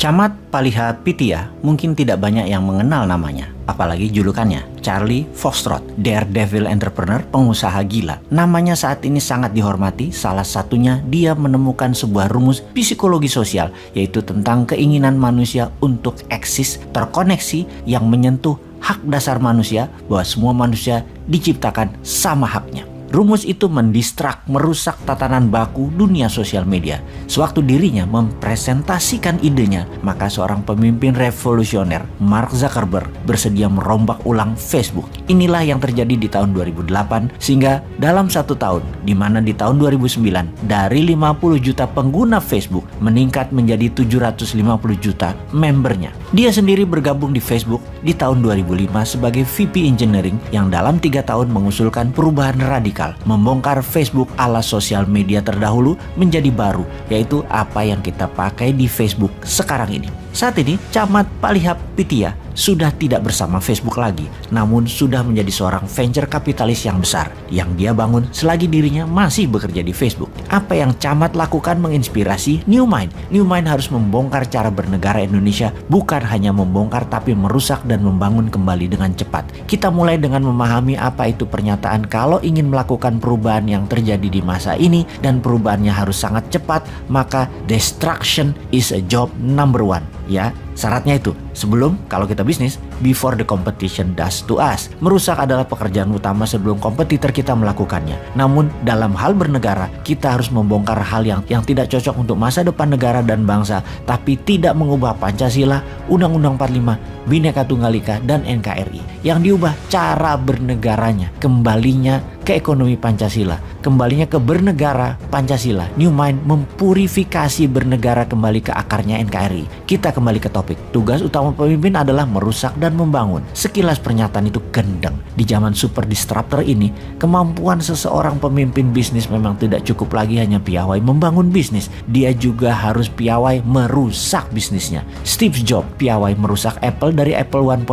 Camat Palihapitiya mungkin tidak banyak yang mengenal namanya, apalagi julukannya, Charlie Foxtrot, daredevil entrepreneur, pengusaha gila. Namanya saat ini sangat dihormati, salah satunya dia menemukan sebuah rumus psikologi sosial, yaitu tentang keinginan manusia untuk eksis, terkoneksi yang menyentuh hak dasar manusia, bahwa semua manusia diciptakan sama haknya. Rumus itu mendistrak, merusak tatanan baku dunia sosial media. Sewaktu dirinya mempresentasikan idenya, maka seorang pemimpin revolusioner, Mark Zuckerberg, bersedia merombak ulang Facebook. Inilah yang terjadi di tahun 2008, sehingga dalam 1 tahun, di mana di tahun 2009, dari 50 juta pengguna Facebook, meningkat menjadi 750 juta membernya. Dia sendiri bergabung di Facebook di tahun 2005 sebagai VP Engineering yang dalam 3 tahun mengusulkan perubahan radikal, membongkar Facebook ala sosial media terdahulu menjadi baru, yaitu apa yang kita pakai di Facebook sekarang ini. Saat ini, Camat Palihapitiya sudah tidak bersama Facebook lagi, namun sudah menjadi seorang venture kapitalis yang besar yang dia bangun selagi dirinya masih bekerja di Facebook. Apa yang Camat lakukan menginspirasi New Mind. New Mind harus membongkar cara bernegara Indonesia, bukan hanya membongkar tapi merusak dan membangun kembali dengan cepat. Kita mulai dengan memahami apa itu pernyataan kalau ingin melakukan perubahan yang terjadi di masa ini dan perubahannya harus sangat cepat, maka destruction is a job number 1. Ya, syaratnya itu, sebelum, kalau kita bisnis, before the competition does to us. Merusak adalah pekerjaan utama sebelum kompetitor kita melakukannya. Namun, dalam hal bernegara, kita harus membongkar hal yang tidak cocok untuk masa depan negara dan bangsa, tapi tidak mengubah Pancasila, Undang-Undang 45, Bhinneka Tunggal Ika, dan NKRI. Yang diubah cara bernegaranya, kembalinya ke ekonomi Pancasila, kembalinya ke bernegara Pancasila. New Mind mempurifikasi bernegara kembali ke akarnya NKRI. Kita kembali ke topik. Tugas utama pemimpin adalah merusak dan membangun. Sekilas pernyataan itu gendeng. Di zaman super disruptor ini, kemampuan seseorang pemimpin bisnis memang tidak cukup lagi hanya piawai membangun bisnis. Dia juga harus piawai merusak bisnisnya. Steve Jobs piawai merusak Apple dari Apple 1.0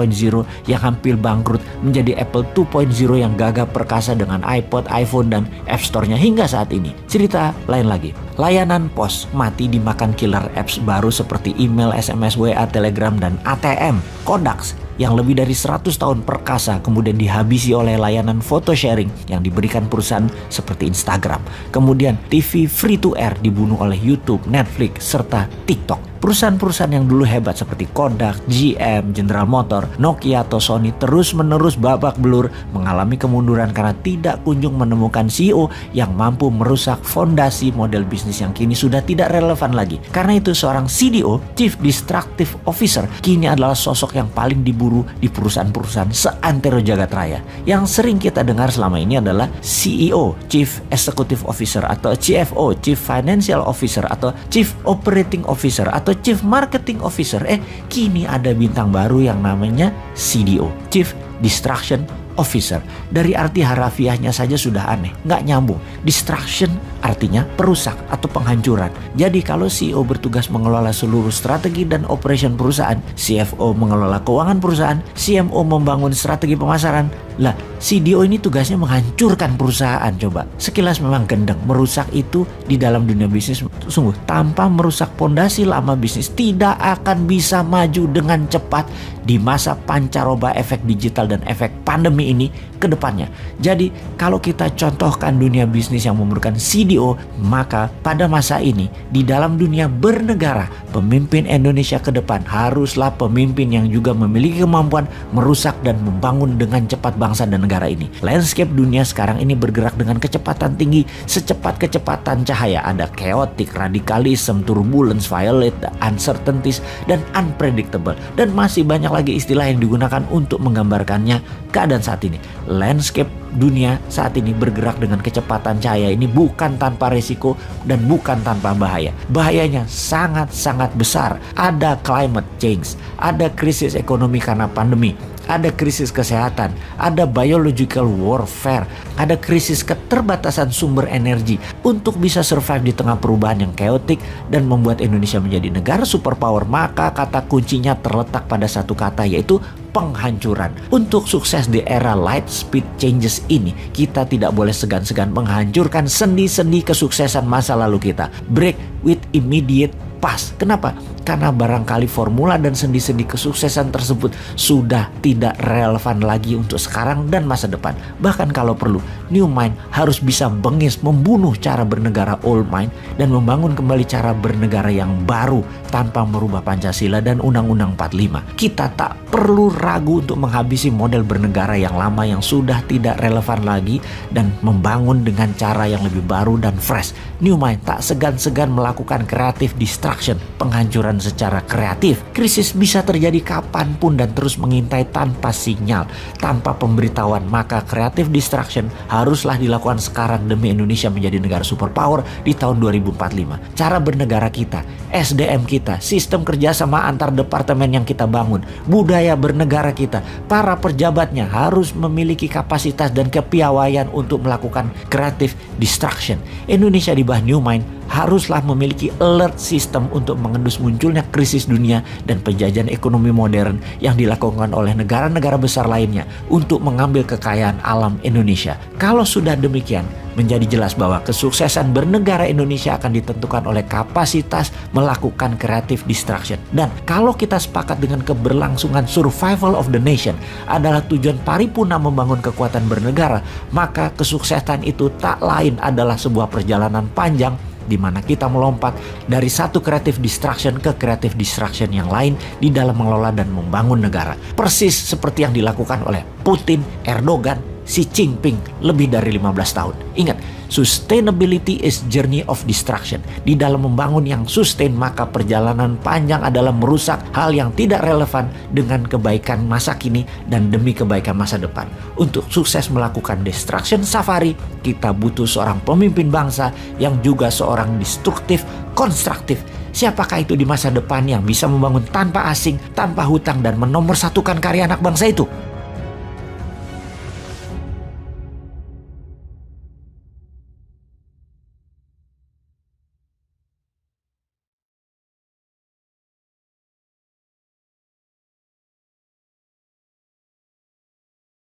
yang hampir bangkrut menjadi Apple 2.0 yang gagah perkasa dengan iPod, iPhone, dan App Store-nya hingga saat ini. Cerita lain lagi. Layanan pos mati dimakan killer apps baru seperti email, SMS, WA, Telegram, dan ATM. Kodak yang lebih dari 100 tahun perkasa kemudian dihabisi oleh layanan foto sharing yang diberikan perusahaan seperti Instagram. Kemudian TV free to air dibunuh oleh YouTube, Netflix, serta TikTok. Perusahaan-perusahaan yang dulu hebat seperti Kodak, GM, General Motor, Nokia, atau Sony terus-menerus babak belur mengalami kemunduran karena tidak kunjung menemukan CEO yang mampu merusak fondasi model bisnis yang kini sudah tidak relevan lagi. Karena itu seorang CDO, Chief Destructive Officer, kini adalah sosok yang paling diburu di perusahaan-perusahaan seantero jagat raya. Yang sering kita dengar selama ini adalah CEO, Chief Executive Officer, atau CFO, Chief Financial Officer, atau Chief Operating Officer, atau Chief Marketing Officer. Kini ada bintang baru yang namanya CDO, Chief Destruction Officer. Dari arti harafiahnya saja sudah aneh, nggak nyambung. Destruction artinya perusak atau penghancuran. Jadi kalau CEO bertugas mengelola seluruh strategi dan operation perusahaan, CFO mengelola keuangan perusahaan, CMO membangun strategi pemasaran, lah CDO ini tugasnya menghancurkan perusahaan. Coba, sekilas memang gendeng. Merusak itu di dalam dunia bisnis sungguh tanpa merusak pondasi lama bisnis tidak akan bisa maju dengan cepat di masa pancaroba efek digital dan efek pandemi ini ke depannya. Jadi kalau kita contohkan dunia bisnis yang memerlukan CDO, maka pada masa ini di dalam dunia bernegara, pemimpin Indonesia ke depan haruslah pemimpin yang juga memiliki kemampuan merusak dan membangun dengan cepat bangsa dan negara ini. Landscape dunia sekarang ini bergerak dengan kecepatan tinggi, secepat kecepatan cahaya. Ada chaotic, radikalisme, turbulence, violent, uncertainties, dan unpredictable. Dan masih banyak lagi istilah yang digunakan untuk menggambarkannya keadaan saat ini. Landscape dunia saat ini bergerak dengan kecepatan cahaya ini bukan tanpa resiko dan bukan tanpa bahaya. Bahayanya sangat-sangat besar. Ada climate change, ada krisis ekonomi karena pandemi, ada krisis kesehatan, ada biological warfare, ada krisis keterbatasan sumber energi. Untuk bisa survive di tengah perubahan yang chaotic dan membuat Indonesia menjadi negara superpower, maka kata kuncinya terletak pada satu kata, yaitu penghancuran. Untuk sukses di era light speed changes ini, kita tidak boleh segan-segan menghancurkan sendi-sendi kesuksesan masa lalu kita. Break with immediate past. Kenapa? karena barangkali formula dan sendi-sendi kesuksesan tersebut sudah tidak relevan lagi untuk sekarang dan masa depan. Bahkan kalau perlu, New Mind harus bisa bengis membunuh cara bernegara Old Mind dan membangun kembali cara bernegara yang baru tanpa merubah Pancasila dan Undang-Undang 45. Kita tak perlu ragu untuk menghabisi model bernegara yang lama yang sudah tidak relevan lagi dan membangun dengan cara yang lebih baru dan fresh. New Mind tak segan-segan melakukan creative destruction, penghancuran secara kreatif. Krisis bisa terjadi kapanpun dan terus mengintai tanpa sinyal, tanpa pemberitahuan. Maka creative destruction haruslah dilakukan sekarang demi Indonesia menjadi negara superpower di tahun 2045. Cara bernegara kita, SDM kita, sistem kerjasama antar departemen yang kita bangun, budaya bernegara kita, para pejabatnya harus memiliki kapasitas dan kepiawaian untuk melakukan creative destruction. Indonesia di bawah New Mind haruslah memiliki alert system untuk mengendus munculnya krisis dunia dan penjajahan ekonomi modern yang dilakukan oleh negara-negara besar lainnya untuk mengambil kekayaan alam Indonesia. Kalau sudah demikian, menjadi jelas bahwa kesuksesan bernegara Indonesia akan ditentukan oleh kapasitas melakukan creative destruction. Dan kalau kita sepakat dengan keberlangsungan survival of the nation adalah tujuan paripurna membangun kekuatan bernegara, maka kesuksesan itu tak lain adalah sebuah perjalanan panjang di mana kita melompat dari satu creative destruction ke creative destruction yang lain di dalam mengelola dan membangun negara. Persis seperti yang dilakukan oleh Putin, Erdogan, Xi Jinping lebih dari 15 tahun. Ingat, sustainability is journey of destruction. Di dalam membangun yang sustain, maka perjalanan panjang adalah merusak hal yang tidak relevan dengan kebaikan masa kini dan demi kebaikan masa depan. Untuk sukses melakukan destruction safari, kita butuh seorang pemimpin bangsa yang juga seorang destruktif, konstruktif. Siapakah itu di masa depan yang bisa membangun tanpa asing, tanpa hutang dan menomorsatukan karya anak bangsa itu?